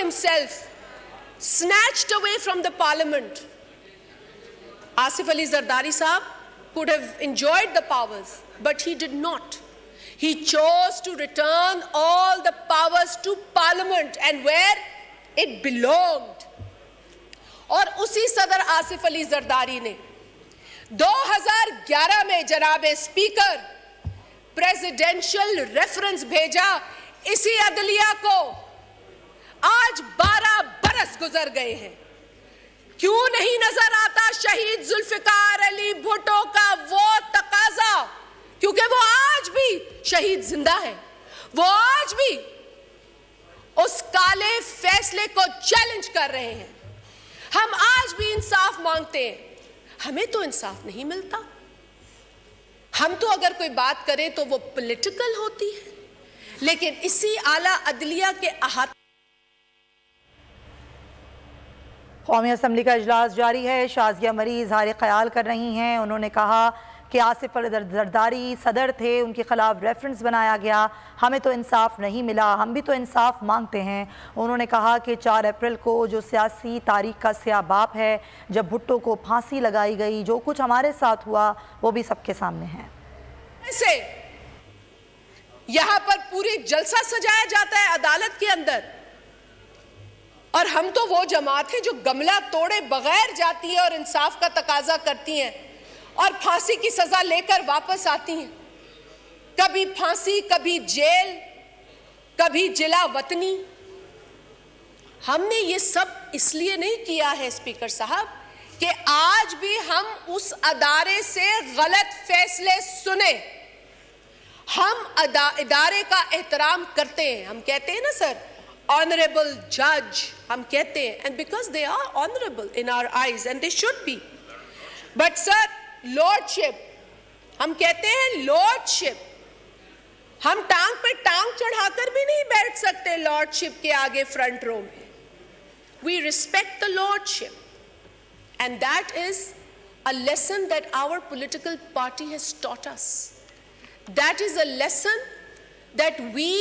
himself snatched away from the parliament. Asif Ali Zardari Sahab could have enjoyed the powers, but he did not. He chose to return all the powers to parliament and where it belonged. और उसी सदर आसिफ अली जरदारी ने 2011 में जनाबे speaker presidential reference भेजा इसी अदलिया को। आज 12 बरस गुजर गए हैं, क्यों नहीं नजर आता शहीद जुल्फिकार अली भुट्टो का वो तकाजा? क्योंकि वो आज भी शहीद जिंदा है, वो आज भी उस काले फैसले को चैलेंज कर रहे हैं। हम आज भी इंसाफ मांगते हैं, हमें तो इंसाफ नहीं मिलता। हम तो अगर कोई बात करें तो वो पॉलिटिकल होती है, लेकिन इसी आला अदलिया के अहाते। कौमी असम्बली का इजलास जारी है। शाजिया मरीज इज़हार ख्याल कर रही हैं। उन्होंने कहा कि आसिफ अली जरदारी सदर थे, उनके खिलाफ रेफरेंस बनाया गया, हमें तो इंसाफ नहीं मिला, हम भी तो इंसाफ मांगते हैं। उन्होंने कहा कि 4 अप्रैल को जो सियासी तारीख का स्याह बाप है, जब भुट्टो को फांसी लगाई गई, जो कुछ हमारे साथ हुआ वो भी सबके सामने है। ऐसे यहाँ पर पूरी जलसा सजाया जाता है अदालत के अंदर, और हम तो वो जमात है जो गमला तोड़े बगैर जाती है और इंसाफ का तकाजा करती हैं और फांसी की सजा लेकर वापस आती हैं। कभी फांसी, कभी जेल, कभी जिला वतनी। हमने ये सब इसलिए नहीं किया है स्पीकर साहब कि आज भी हम उस अदारे से गलत फैसले सुने। हम इदारे का एहतराम करते हैं। हम कहते हैं ना सर, ऑनरेबल जज हम कहते हैं, and because they are honourable in our eyes and they should be. But sir, lordship हम कहते हैं, लॉर्डशिप हम टांग पे टांग चढ़ाकर भी नहीं बैठ सकते लॉर्डशिप के आगे फ्रंट रो में। We respect the lordship, and that is a lesson that our political party has taught us. That is a lesson that we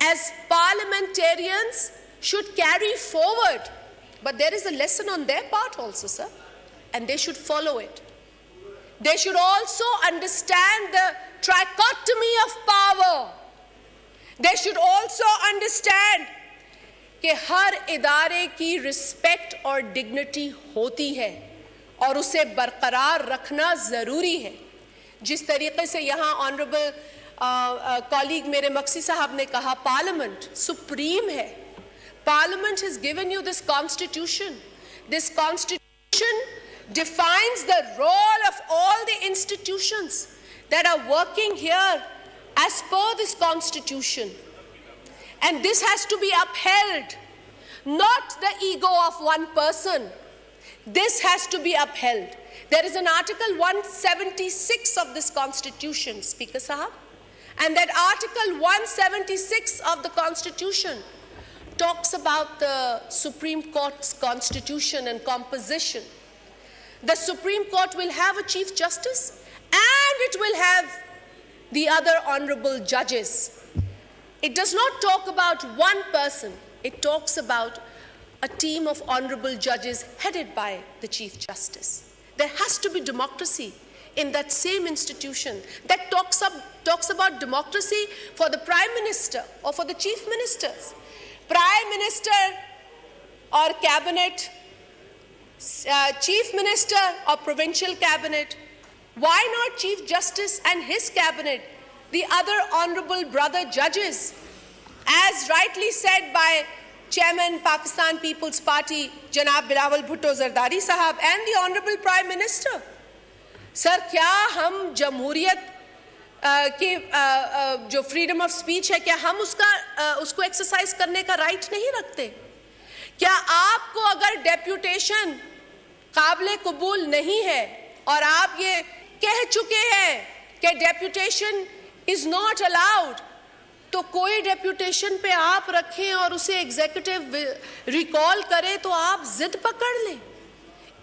as parliamentarians should carry forward, but there is a lesson on their part also, sir, and they should follow it. They should also understand the trichotomy of power. They should also understand कि हर इदारे की respect और dignity होती है और उसे बरकरार रखना जरूरी है। जिस तरीके से यहाँ ऑनरेबल कॉलीग मेरे मक्सी साहब ने कहा, पार्लियामेंट सुप्रीम है। Parliament has given you this constitution. This constitution defines the role of all the institutions that are working here as per this constitution, and this has to be upheld, not the ego of one person. This has to be upheld. There is an article 176 of this constitution, Speaker Sahab, and that article 176 of the constitution talks about the Supreme Court's constitution and composition. The Supreme Court will have a Chief Justice and it will have the other honorable judges. It does not talk about one person. It talks about a team of honorable judges headed by the Chief Justice. There has to be democracy in that same institution that talks about democracy for the Prime Minister or for the Chief Ministers. Prime Minister or Cabinet, Chief Minister or Provincial Cabinet, why not Chief Justice and his Cabinet, the other honorable brother judges, as rightly said by Chairman Pakistan People's Party, Janab Bilawal Bhutto Zardari Sahab, and the Honorable Prime Minister. Sir, क्या हम जमहूरियत के जो freedom of speech है, क्या हम उसको exercise करने का राइट नहीं रखते? क्या आपको अगर डेप्यूटेशन काबिल कबूल नहीं है और आप ये कह चुके हैं कि डेप्यूटेशन इज नॉट अलाउड, तो कोई डेप्यूटेशन पे आप रखें और उसे एग्जीक्यूटिव रिकॉल करे तो आप जिद पकड़ लें?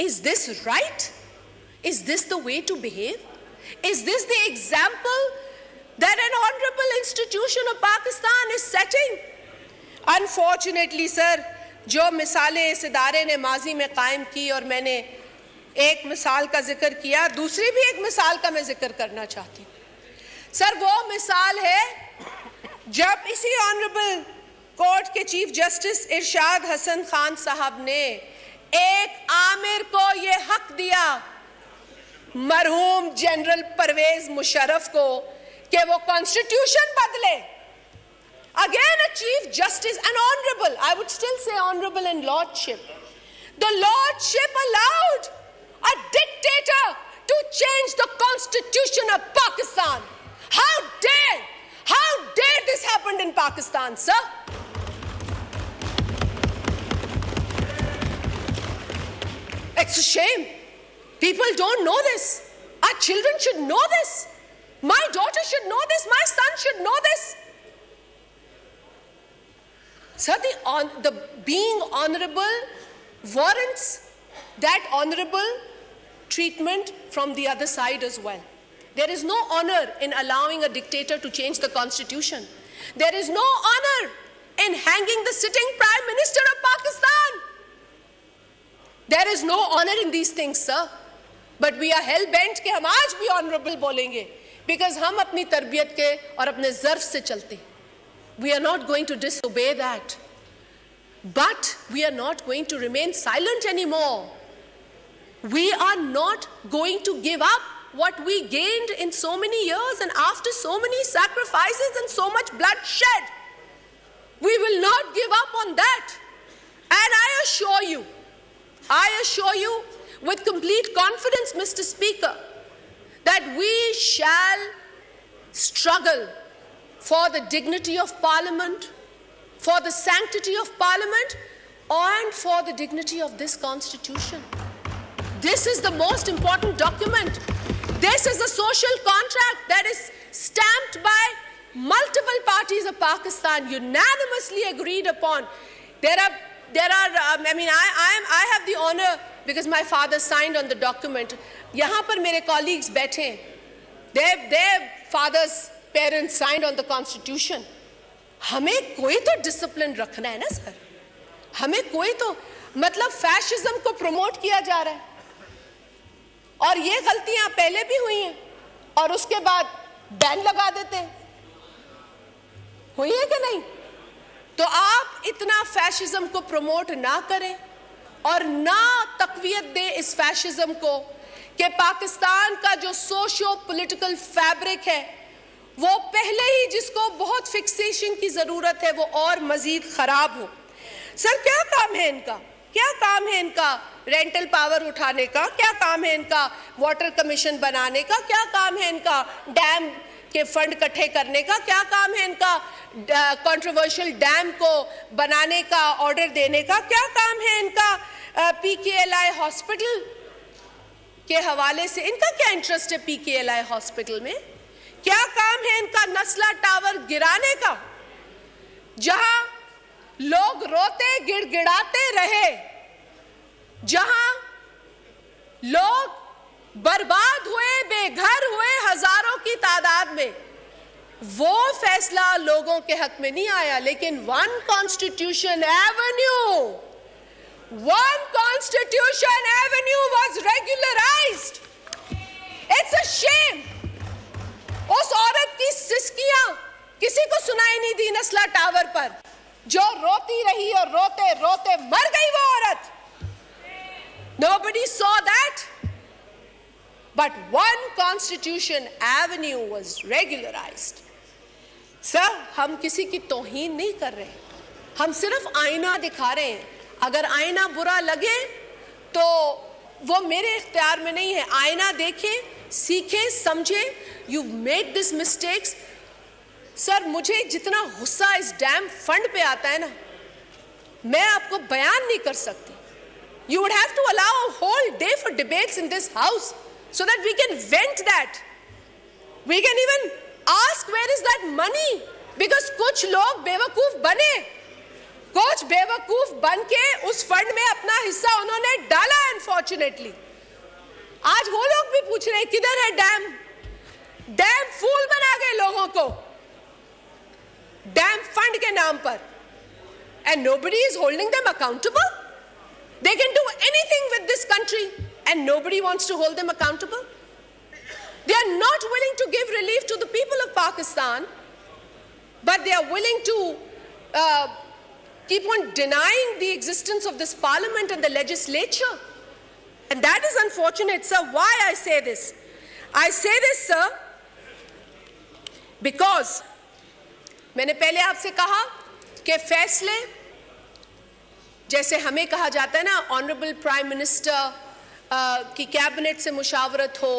Is this right? Is this the way to behave? Is this the example that an honorable institution of Pakistan is setting? Unfortunately sir, जो मिसालें इस इदारे ने माजी में कायम की, और मैंने एक मिसाल का जिक्र किया, दूसरी भी एक मिसाल का मैं जिक्र करना चाहती हूँ सर। वो मिसाल है जब इसी ऑनरेबल कोर्ट के चीफ जस्टिस इरशाद हसन खान साहब ने एक आमिर को ये हक दिया, मरहूम जनरल परवेज मुशर्रफ को, कि वो कॉन्स्टिट्यूशन बदले। Again, a chief justice, an honorable, I would still say honorable in lordship. The lordship allowed a dictator to change the constitution of Pakistan. How dare this happened in Pakistan, sir? It's a shame. People don't know this. Our children should know this. My daughter should know this. My son should know this. Sir, the being honorable warrants that honorable treatment from the other side as well. There is no honor in allowing a dictator to change the constitution. There is no honor in hanging the sitting Prime Minister of Pakistan. There is no honor in these things, sir. But we are hell-bent कि हम आज भी honorable बोलेंगे, because हम अपनी तरबियत के और अपने ज़र्फ से चलते हैं. We are not going to disobey that. But we are not going to remain silent anymore. We are not going to give up what we gained in so many years and after so many sacrifices and so much bloodshed. We will not give up on that. And I assure you with complete confidence, Mr. Speaker, that we shall struggle for the dignity of Parliament, for the sanctity of Parliament, and for the dignity of this Constitution. This is the most important document. This is a social contract that is stamped by multiple parties of Pakistan, unanimously agreed upon. I have the honor, because my father signed on the document. यहाँ पर मेरे colleagues बैठे हैं. Their fathers, parents signed on the Constitution. हमें कोई तो discipline रखना है ना सर. हमें कोई तो, मतलब फैशिज्म को प्रमोट किया जा रहा है, और ये गलतियां पहले भी हुई हैं, और उसके बाद बैन लगा देते हैं. हुई है कि नहीं? तो आप इतना फैशिज्म को प्रमोट ना करें और ना तकवीयत दें इस फैशिज्म को कि पाकिस्तान का जो सोशो पॉलिटिकल फैब्रिक है वो पहले ही, जिसको बहुत फिक्सेशन की जरूरत है, वो और मजीद खराब हो. सर, क्या काम है इनका? क्या काम है इनका रेंटल पावर उठाने का? क्या काम है इनका वाटर कमीशन बनाने का? क्या काम है इनका डैम के फंड इकट्ठे करने का? क्या काम है इनका कंट्रोवर्शियल डैम को बनाने का ऑर्डर देने का? क्या काम है इनका PKLI हॉस्पिटल के हवाले से? इनका क्या इंटरेस्ट है PKLI हॉस्पिटल में? क्या काम है इनका नस्ला टावर गिराने का, जहां लोग रोते गिड़गिड़ाते रहे, जहां लोग बर्बाद हुए, बेघर हुए हजारों की तादाद में? वो फैसला लोगों के हक में नहीं आया, लेकिन one constitution avenue was regularised. It's a shame. उस औरत की सिसकियां किसी को सुनाई नहीं दी नस्ला टावर पर, जो रोती रही और रोते रोते मर गई वो औरत. Nobody saw that. But one Constitution Avenue was regularized. Sir, हम किसी की तौहीन नहीं कर रहे, हम सिर्फ आईना दिखा रहे हैं. अगर आईना बुरा लगे तो वो मेरे इख्तियार में नहीं है. आईना देखें, सीखें, समझें. You made this mistakes. Sir, मुझे जितना गुस्सा इस डैम फंड पे आता है ना, मैं आपको बयान नहीं कर सकती. You would have to allow a whole day for debates in this house so that we can vent that. We can even ask where is that money, because कुछ लोग बेवकूफ बने, कुछ बेवकूफ बन के उस फंड में अपना हिस्सा उन्होंने डाला. अनफॉर्चुनेटली आज वो लोग भी पूछ रहे हैं किधर है डैम. डैम फूल बना गए लोगों को डैम फंड के नाम पर. and nobody is holding them accountable. They can do anything with this country and nobody wants to hold them accountable. They are not willing to give relief to the people of Pakistan, but they are willing to keep on denying the existence of this parliament and the legislature. And that is unfortunate, sir. Why I say this? I say this, sir, because मैंने पहले आपसे कहा कि फैसले जैसे हमें कहा जाता है ना, ऑनरेबल प्राइम मिनिस्टर की कैबिनेट से मुशावरत हो,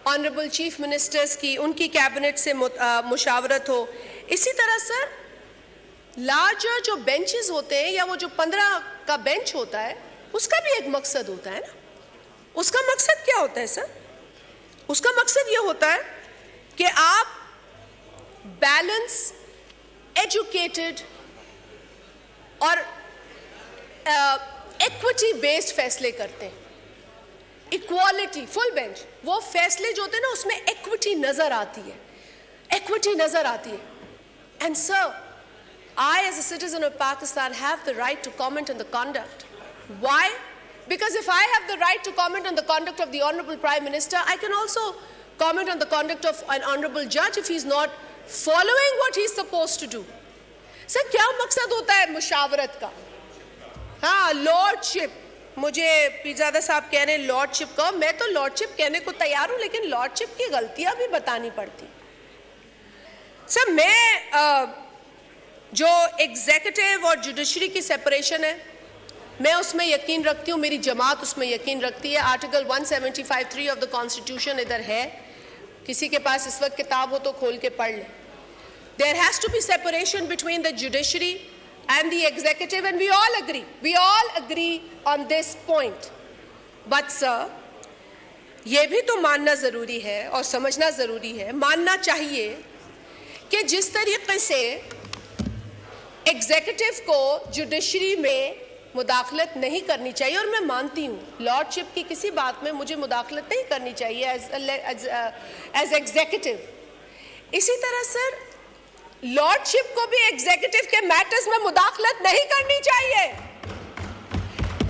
ऑनरेबल चीफ मिनिस्टर्स की उनकी कैबिनेट से मुशावरत हो, इसी तरह सर लार्जर जो बेंचेस होते हैं या वो जो 15 का बेंच होता है उसका भी एक मकसद होता है ना। उसका मकसद क्या होता है सर? उसका मकसद ये होता है कि आप बैलेंस, एजुकेटेड और इक्विटी बेस्ड फैसले करते हैं। इक्वालिटी, फुल बेंच, वो फैसले जो होते हैं ना उसमें इक्विटी नजर आती है, इक्विटी नजर आती है। And sir, I as a citizen of Pakistan have the right to comment on the conduct. Why? Because if I have the right to comment on the conduct of the Honorable Prime Minister, I can also comment on the conduct of an Honorable Judge if he's not following what he's supposed to do. Sir, क्या मकसद होता है मुशावरत का? हाँ, lordship, मुझे पीरजादा साहब कह रहे हैं लॉर्डशिप का, मैं तो लॉर्डशिप कहने को तैयार हूँ, लेकिन लॉर्डशिप की गलतियां भी बतानी पड़ती। सर, मैं जो एग्जीक्यूटिव और जुडिशरी की सेपरेशन है, मैं उसमें यकीन रखती हूँ, मेरी जमात उसमें यकीन रखती है। आर्टिकल 175(3) ऑफ द कॉन्स्टिट्यूशन इधर है, किसी के पास इस वक्त किताब हो तो खोल के पढ़ ले। There has to be separation between the judiciary and the executive, and we all agree on this point. But sir, ये भी तो मानना ज़रूरी है और समझना ज़रूरी है, मानना चाहिए कि जिस तरीके से एग्जीक्यूटिव को जुडिशरी में मुदाखलत नहीं करनी चाहिए, और मैं मानती हूँ लॉर्डशिप की किसी बात में मुझे मुदाखलत नहीं करनी चाहिए एज एग्जीक्यूटिव, इसी तरह सर लॉर्डशिप को भी एग्जीक्यूटिव के मैटर्स में मुदाखलत नहीं करनी चाहिए।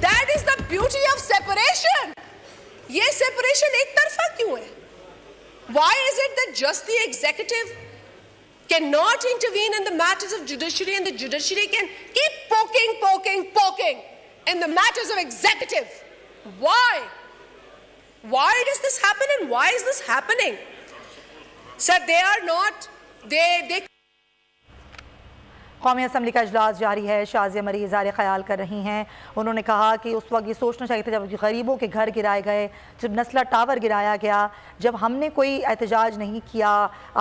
That is the beauty of separation. ये सेपरेशन एक तरफा क्यों है? Why is it that just the executive can not intervene in the matters of judiciary and the judiciary can keep poking in the matters of executive? Why does this happen and why is this happening? Sir, they are not they कौमी assembly का इजलास जारी है। शाज़िया मरीज़ इज़हार ख़याल कर रही हैं। उन्होंने कहा कि उस वक्त ये सोचना चाहिए था जब गरीबों के घर गिराए गए, जब नस्ला टावर गिराया गया, जब हमने कोई एहतजाज नहीं किया,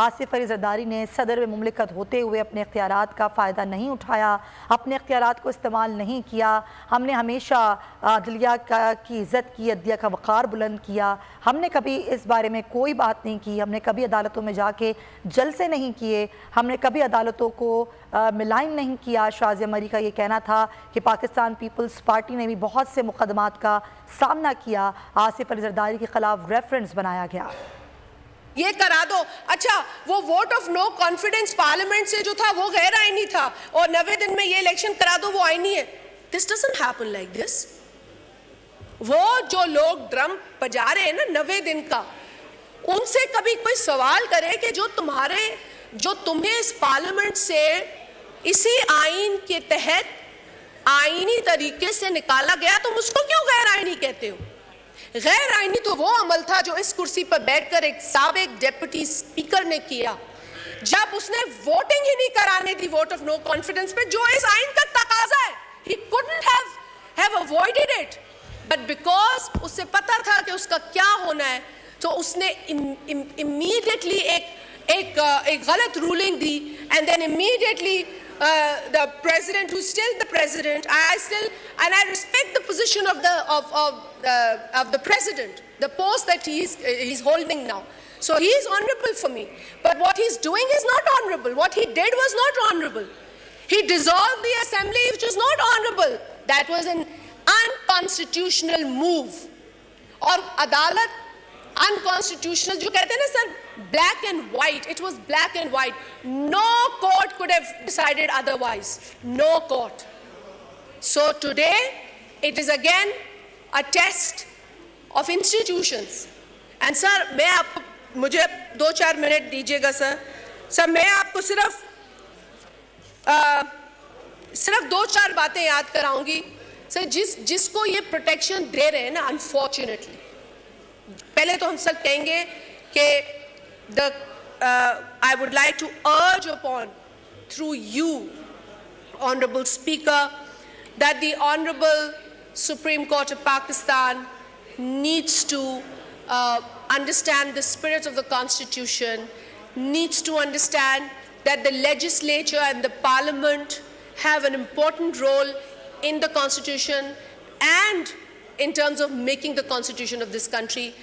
आसिफ अली ज़रदारी ने सदर में मुमलिकत होते हुए अपने इख्तियारात का फ़ायदा नहीं उठाया, अपने इख्तियारात को इस्तेमाल नहीं किया। हमने हमेशा अदलिया की इज़्ज़त की, अदलिया का वक़ार बुलंद किया। हमने कभी इस बारे में कोई बात नहीं की, हमने कभी अदालतों में जाके जलसे नहीं किए, हमने कभी अदालतों को मिलाइन नहीं किया। शाज़िया मरी का ये कहना था कि पाकिस्तान पीपल्स पार्टी ने भी बहुत से मुकदमात का सामना किया, आसिफ अली ज़रदारी के खिलाफ रेफरेंस बनाया गया। ये करा दो। अच्छा, वो vote of no confidence parliament से जो था वो गैर आईनी था, और 90 दिन में ये इलेक्शन करा दो, वो आईनी है। This doesn't happen like this. वो जो लोग ड्रम बजा रहे हैं ना 90 दिन का, उनसे कभी कोई सवाल करे कि जो तुम्हें इस पार्लियामेंट से इसी आइन के तहत आईनी तरीके से निकाला गया, तुम उसको क्यों गैर आईनी कहते हो? गैर आईनी तो वो अमल था जो इस कुर्सी पर बैठकर एक साबिक डेप्यूटी स्पीकर ने किया, जब उसने वोटिंग ही नहीं कराने दी वोट ऑफ नो कॉन्फिडेंस पे, जो इस आइन का तकाजा है। He couldn't have avoided it, but because उसे पता था कि उसका क्या होना है, तो उसने इमीडिएटली एक गलत रूलिंग दी, and then immediately the president, who's still the president, I respect the position of the president, the post that he's holding now. So he is honorable for me. But what he's doing is not honorable. What he did was not honorable. He dissolved the assembly, which was not honorable. That was an unconstitutional move. और अदालत unconstitutional जो कहते हैं ना sir, black and white, it was black and white. No court could have decided otherwise. No court. So today it is again a test of institutions. And sir, मैं आपको, मुझे 2-4 minute दीजिएगा सर. सर मैं आपको सिर्फ 2-4 बातें याद कराऊंगी. Sir जिसको ये प्रोटेक्शन दे रहे हैं ना, अनफॉर्चुनेटली, पहले तो हम सब कहेंगे कि I would like to urge upon through you, Honorable Speaker, that the Honorable Supreme Court of Pakistan needs to understand the spirit of the Constitution, needs to understand that the legislature and the Parliament have an important role in the Constitution and in terms of making the Constitution of this country.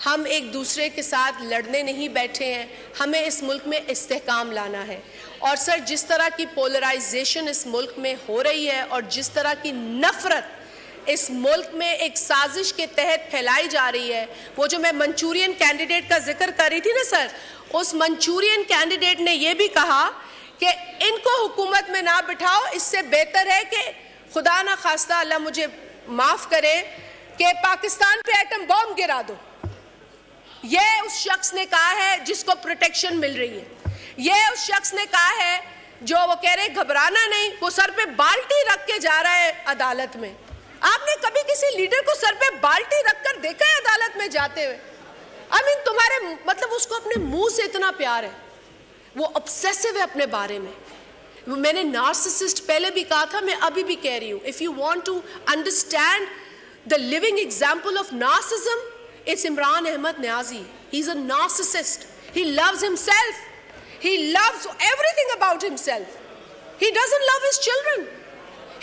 हम एक दूसरे के साथ लड़ने नहीं बैठे हैं, हमें इस मुल्क में इस्तेहकाम लाना है. और सर जिस तरह की पोलराइजेशन इस मुल्क में हो रही है और जिस तरह की नफरत इस मुल्क में एक साजिश के तहत फैलाई जा रही है, वो जो मैं मंचूरियन कैंडिडेट का जिक्र कर रही थी ना सर, उस मंचूरियन कैंडिडेट ने ये भी कहा कि इनको हुकूमत में ना बिठाओ, इससे बेहतर है कि खुदा ना खास्ता, अल्लाह मुझे माफ़ करे, कि पाकिस्तान पे एटम बॉम्ब गिरा दो. ये उस शख्स ने कहा है जिसको प्रोटेक्शन मिल रही है. ये उस शख्स ने कहा है जो वो कह रहे घबराना नहीं, वो सर पे बाल्टी रख के जा रहा है अदालत में. आपने कभी किसी लीडर को सर पे बाल्टी रखकर देखा है अदालत में जाते हुए? आई मीन तुम्हारे मतलब उसको अपने मुंह से इतना प्यार है, वो ऑब्सेसिव है अपने बारे में. मैंने नार्सिसिस्ट पहले भी कहा था, मैं अभी भी कह रही हूँ. If you want to understand the living example of narcissism, it's Imran Ahmed Niazi. He's a narcissist. He loves himself. He loves everything about himself. He doesn't love his children.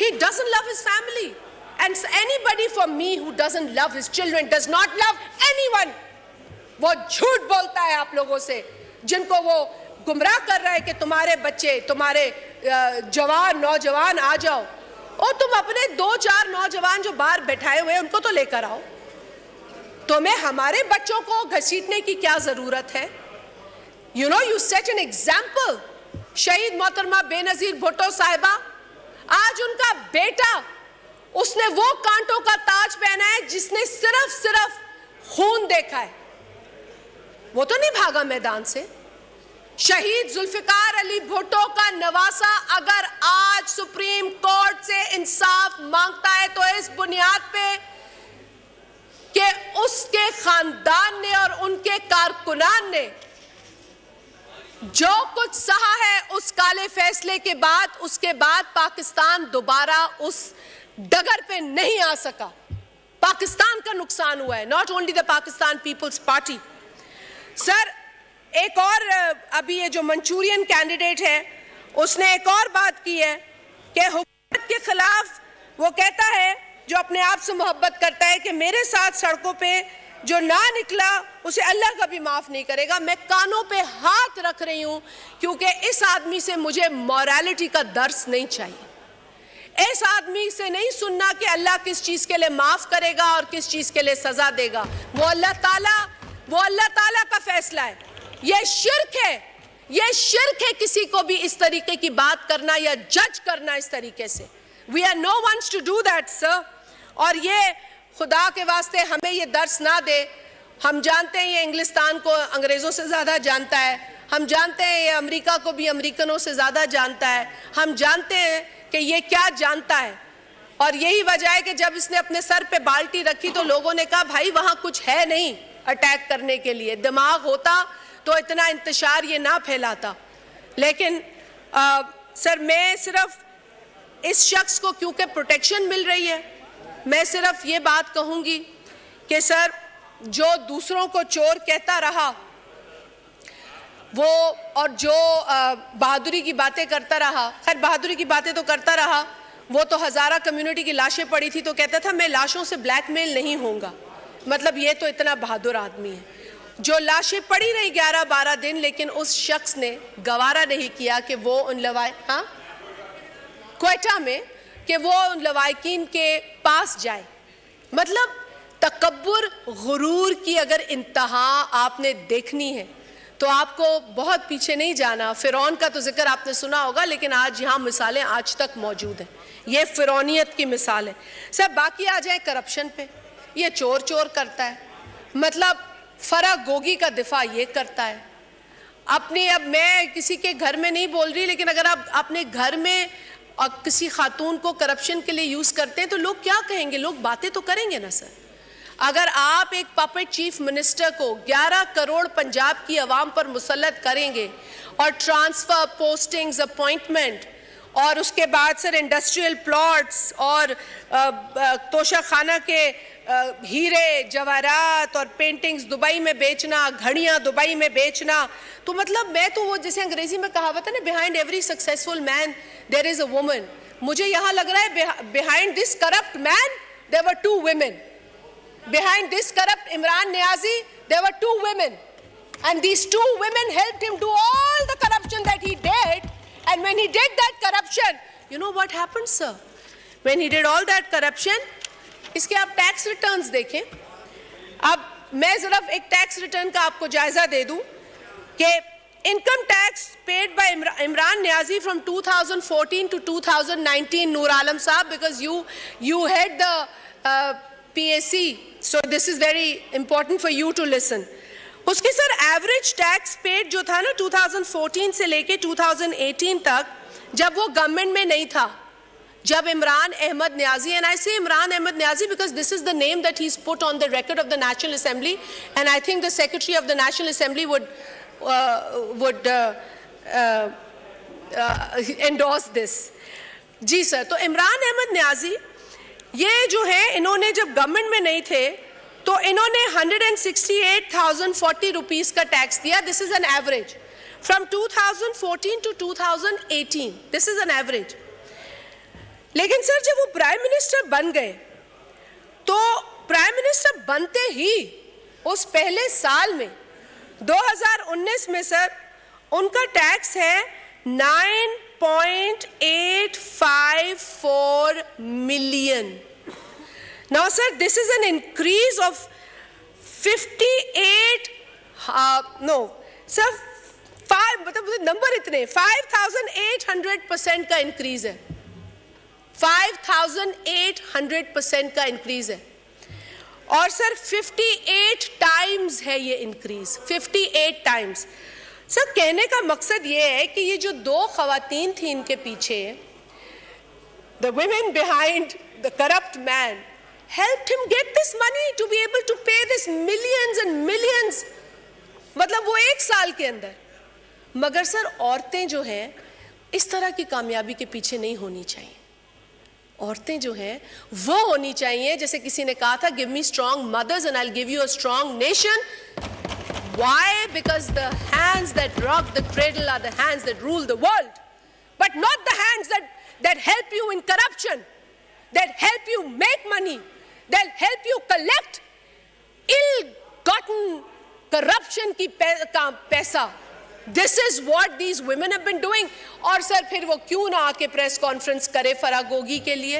He doesn't love his family. And anybody for me who doesn't love his children does not love anyone. वो झूठ बोलता है आप लोगों से, जिनको वो गुमराह कर रहा है कि तुम्हारे बच्चे, तुम्हारे जवान नौजवान आ जाओ, और तुम अपने 2-4 नौजवान जो बाहर बैठाए हुए हैं उनको तो लेकर आओ. तुम्हें हमारे बच्चों को घसीटने की क्या जरूरत है? You know, you set an example. शहीद मोहतरमा बेनजीर भुट्टो साहिबा, आज उनका बेटा, उसने वो कांटों का ताज पहना है जिसने सिर्फ खून देखा है, वो तो नहीं भागा मैदान से. शहीद जुल्फिकार अली भुट्टो का नवासा अगर आज सुप्रीम कोर्ट से इंसाफ मांगता है तो इस बुनियाद पे कि उसके खानदान ने और उनके कारकुनान ने जो कुछ सहा है उस काले फैसले के बाद, उसके बाद पाकिस्तान दोबारा उस डगर पे नहीं आ सका. पाकिस्तान का नुकसान हुआ है, not only the Pakistan Peoples Party. Sir एक और, अभी ये जो मंचूरियन कैंडिडेट है उसने एक और बात की है कि हुकूमत के खिलाफ वो कहता है, जो अपने आप से मोहब्बत करता है, कि मेरे साथ सड़कों पे जो ना निकला उसे अल्लाह कभी माफ नहीं करेगा. मैं कानों पे हाथ रख रही हूं क्योंकि इस आदमी से मुझे मॉरलिटी का दर्स नहीं चाहिए. इस आदमी से नहीं सुनना कि अल्लाह किस चीज के लिए माफ करेगा और किस चीज के लिए सजा देगा. वो अल्लाह ताला का फैसला है. ये शिर्क है, ये शिर्क है किसी को भी इस तरीके की बात करना या जज करना इस तरीके से. We are no ones to do that sir. और ये खुदा के वास्ते हमें ये दर्स ना दे. हम जानते हैं ये इंग्लिस्तान को अंग्रेज़ों से ज़्यादा जानता है, हम जानते हैं ये अमेरिका को भी अमेरिकनों से ज़्यादा जानता है, हम जानते हैं कि ये क्या जानता है. और यही वजह है कि जब इसने अपने सर पे बाल्टी रखी तो लोगों ने कहा भाई वहाँ कुछ है नहीं अटैक करने के लिए, दिमाग होता तो इतना इंतशार ये ना फैलाता. लेकिन सर मैं सिर्फ इस शख्स को क्योंकि प्रोटेक्शन मिल रही है, मैं सिर्फ ये बात कहूँगी कि सर जो दूसरों को चोर कहता रहा वो, और जो बहादुरी की बातें करता रहा, खैर बहादुरी की बातें तो करता रहा, वो तो हज़ारा कम्युनिटी की लाशें पड़ी थी तो कहता था मैं लाशों से ब्लैकमेल नहीं होऊंगा. मतलब ये तो इतना बहादुर आदमी है. जो लाशें पड़ी रही 11-12 दिन, लेकिन उस शख्स ने गवारा नहीं किया कि वो उन क्वेटा में कि वो उन लवाकिन के पास जाए. मतलब तकब्बुर गुरूर की अगर इंतहा आपने देखनी है तो आपको बहुत पीछे नहीं जाना। फिरौन का तो जिक्र आपने सुना होगा, लेकिन आज यहाँ मिसालें आज तक मौजूद हैं। ये फिरौनियत की मिसाल है। सब बाकी आ जाए करप्शन पे, ये चोर चोर करता है, मतलब फराग गोगी का दिफा ये करता है अपनी। अब मैं किसी के घर में नहीं बोल रही, लेकिन अगर आप अपने घर में किसी खातून को करप्शन के लिए यूज़ करते हैं तो लोग क्या कहेंगे? लोग बातें तो करेंगे ना सर। अगर आप एक पपेट चीफ मिनिस्टर को 11 करोड़ पंजाब की आवाम पर मुसल्लत करेंगे और ट्रांसफ़र, पोस्टिंग्स, अपॉइंटमेंट और उसके बाद सर इंडस्ट्रियल प्लॉट्स और तोशा खाना के हीरे जवाहरात और पेंटिंग्स दुबई में बेचना, घड़ियाँ दुबई में बेचना, तो मतलब मैं तो वो जैसे अंग्रेजी में कहावत है ना, behind every successful man there is a woman. मुझे यहाँ लग रहा है behind this corrupt man there were 2 women. Behind this corrupt Imran Niazi, there were 2 women, and these 2 women helped him do all the corruption that he did. And when he did that corruption, you know what happened, sir? When he did all that corruption, इसके आप tax returns देखें। अब मैं जरा एक tax return का आपको जायजा दे दूं कि income tax paid by Imran Niazi from 2014 to 2019, Noor Alam sahab, because you had the PAC, so this is very important for you to listen. उसकी सर एवरेज टैक्स पेड जो था ना 2014 से लेके 2018 तक, जब वो गवर्नमेंट में नहीं था, जब Imran Ahmed Niazi, and I say Imran Ahmed Niazi because this is the name that he's put on the record of the National Assembly, and I think the Secretary of the National Assembly would endorse this. जी sir, तो इमरान अहमद न्याजी ये जो है, इन्होंने जब government में नहीं थे तो इन्होंने 168,040 रुपीस का टैक्स दिया। This is an average from 2014 to 2018, this is an average. लेकिन सर जब वो प्राइम मिनिस्टर बन गए तो प्राइम मिनिस्टर बनते ही उस पहले साल में 2019 में सर उनका टैक्स है 9.854 million. Now sir, this is an increase of 58 मतलब नंबर इतने 5,800% का इंक्रीज है, 5,800% का इंक्रीज है। और सर 58 टाइम्स है ये इंक्रीज, 58 टाइम्स। सर कहने का मकसद ये है कि ये जो 2 खवातीन थी इनके पीछे, the women behind the corrupt man helped him get this money to be able to pay this millions and millions, मतलब वो 1 साल के अंदर। मगर सर औरतें जो हैं इस तरह की कामयाबी के पीछे नहीं होनी चाहिए। औरतें जो हैं वो होनी चाहिए, जैसे किसी ने कहा था, give me strong mothers and I will give you a strong nation. Why? Because the hands that rock the cradle are the hands that rule the world, but not the hands that help you in corruption, that help you make money, that help you collect ill-gotten corruption की पैसा। This is what these women have been doing. और sir फिर वो क्यों ना आके press conference करे फराग गोगी के लिए,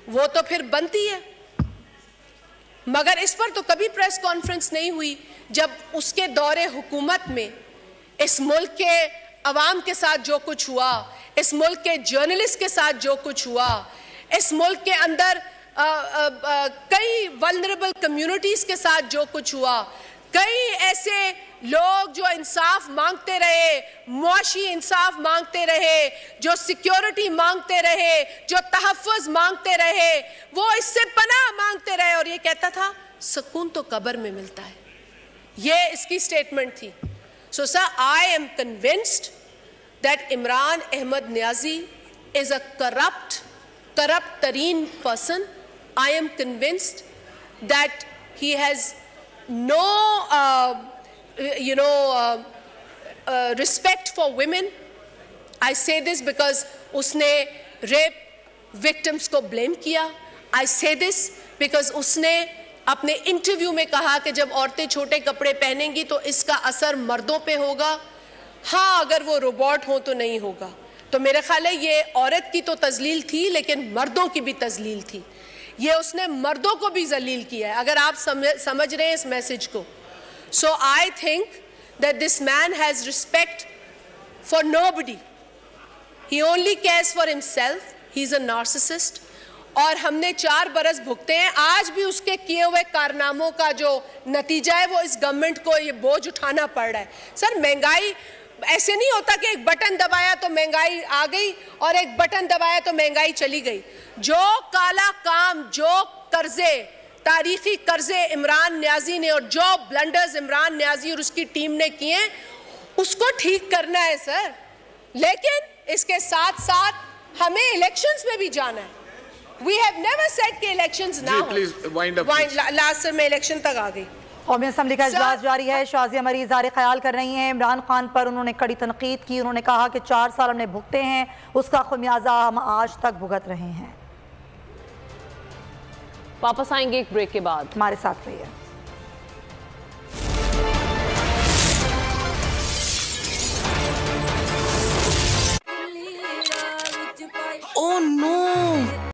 वो तो फिर बनती है। मगर इस पर तो कभी प्रेस कॉन्फ्रेंस नहीं हुई जब उसके दौरे हुकूमत में इस मुल्क के अवाम के साथ जो कुछ हुआ, इस मुल्क के जर्नलिस्ट के साथ जो कुछ हुआ, इस मुल्क के अंदर कई वल्नरेबल कम्युनिटीज़ के साथ जो कुछ हुआ, कई ऐसे लोग जो इंसाफ मांगते रहे, मुआशी इंसाफ मांगते रहे, जो सिक्योरिटी मांगते रहे, जो तहफ़्फ़ुज़ मांगते रहे, वो इससे पनाह मांगते रहे, और ये कहता था सुकून तो कब्र में मिलता है। ये इसकी स्टेटमेंट थी। So sir, I am convinced that Imran Ahmed Niazi is a corrupt तरीन person. I am convinced that he has no respect for women. I say this because उसने rape victims को blame किया। I say this because उसने अपने interview में कहा कि जब औरतें छोटे कपड़े पहनेंगी तो इसका असर मर्दों पे होगा। हाँ, अगर वो रोबोट हो तो नहीं होगा। तो मेरे ख्याल है ये औरत की तो तजलील थी, लेकिन मर्दों की भी तजलील थी। ये उसने मर्दों को भी जलील किया है, अगर आप समझ रहे हैं इस मैसेज को। So I think that this man has respect for nobody. He only cares for himself. He's a narcissist. और हमने 4 बरस भुगते हैं, आज भी उसके किए हुए कारनामों का जो नतीजा है वो इस गवर्नमेंट को ये बोझ उठाना पड़ रहा है। सर, महंगाई ऐसे नहीं होता कि एक बटन दबाया तो महंगाई आ गई और एक बटन दबाया तो महंगाई चली गई। जो काला काम, जो कर्जे, तारीखी कर्जे इमरान न्याजी ने और जो ब्लंडर्स इमरान न्याजी और उसकी टीम ने किए, उसको ठीक करना है सर। लेकिन इसके साथ साथ हमें इलेक्शंस में भी जाना है। We have never said कि elections ना हो। Please wind up. लास्ट में इलेक्शन तक आ गई। कौमी असम्बली का इजलास जारी है। शाजिया मरीज इज़हार ख्याल कर रही हैं। इमरान खान पर उन्होंने कड़ी तनकीद की। उन्होंने कहा कि 4 साल हमने भुगते हैं, उसका खमियाजा हम आज तक भुगत रहे हैं। वापस आएंगे एक ब्रेक के बाद, हमारे साथ रहिए।